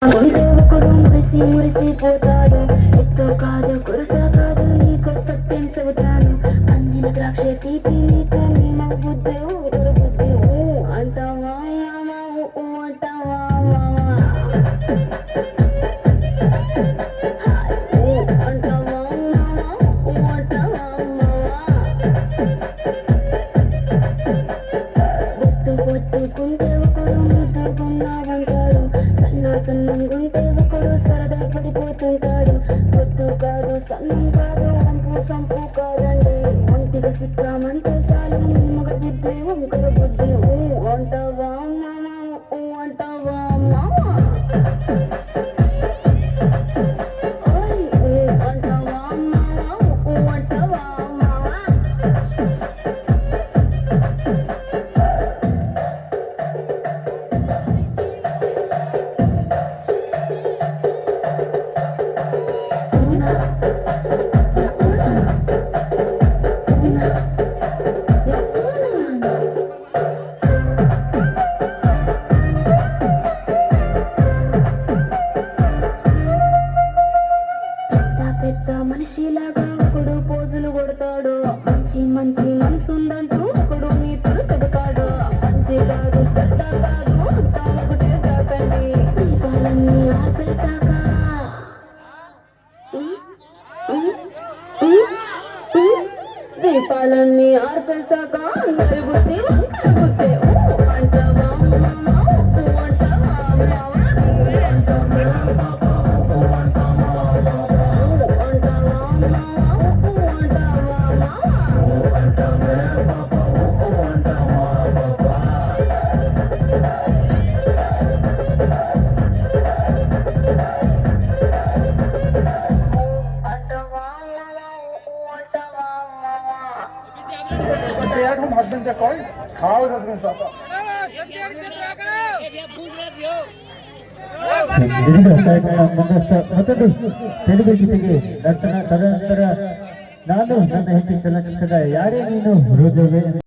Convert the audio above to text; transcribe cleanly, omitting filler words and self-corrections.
ఒకడు మురిసి మురిసిపోతాడు. ఎత్తు కాదు కురుస కాదు నీకు సత్యం చెబుతాను. అందిన ద్రాక్ష తీపి నీకు మేము బుద్ధి ఊరు బుద్ధి అంటావా అంటావా పొత్తుకుంటే ఒకడు ముద్దుకున్నావంటాడు. సన్నంగుంటే ఒకడు సరదా పడిపోతుంటాడు. పొద్దు కాదు సన్నం కాదు వంపు సంపు కాదండి. ఒంటిగా సిక్కామంటే చాలు మగ బుద్ధి వంకల బుద్ధి అంటావా అంటావా అంటావా అంటావా పెద్ద మనిషిలాగా ఒకడు పోజులు కొడతాడు. మంచి మంచి మనసుందంటూ ఒకడు నీతులు చెబుతాడు. మంచి కాదు చెడ్డ కాదు అంతా ఒకటే కాకండి. దీపాలన్నీ ఆర్పేశాక దీపాలన్నీ ఆర్పేశాక అందరి బుద్ధి వంకర బుద్ధి అంటావా हम हस्बैंड से कॉल खाओ हस्बैंड साहब ತೆಲುಗು ಗೀತೆಗೆ ತದನಂತರ ನಾನು ನನ್ನ ಹೆಂಡತಿ ಚಲನಚಿತ್ರದ ಯಾರೇ ನೀನು ರೋಜವೇ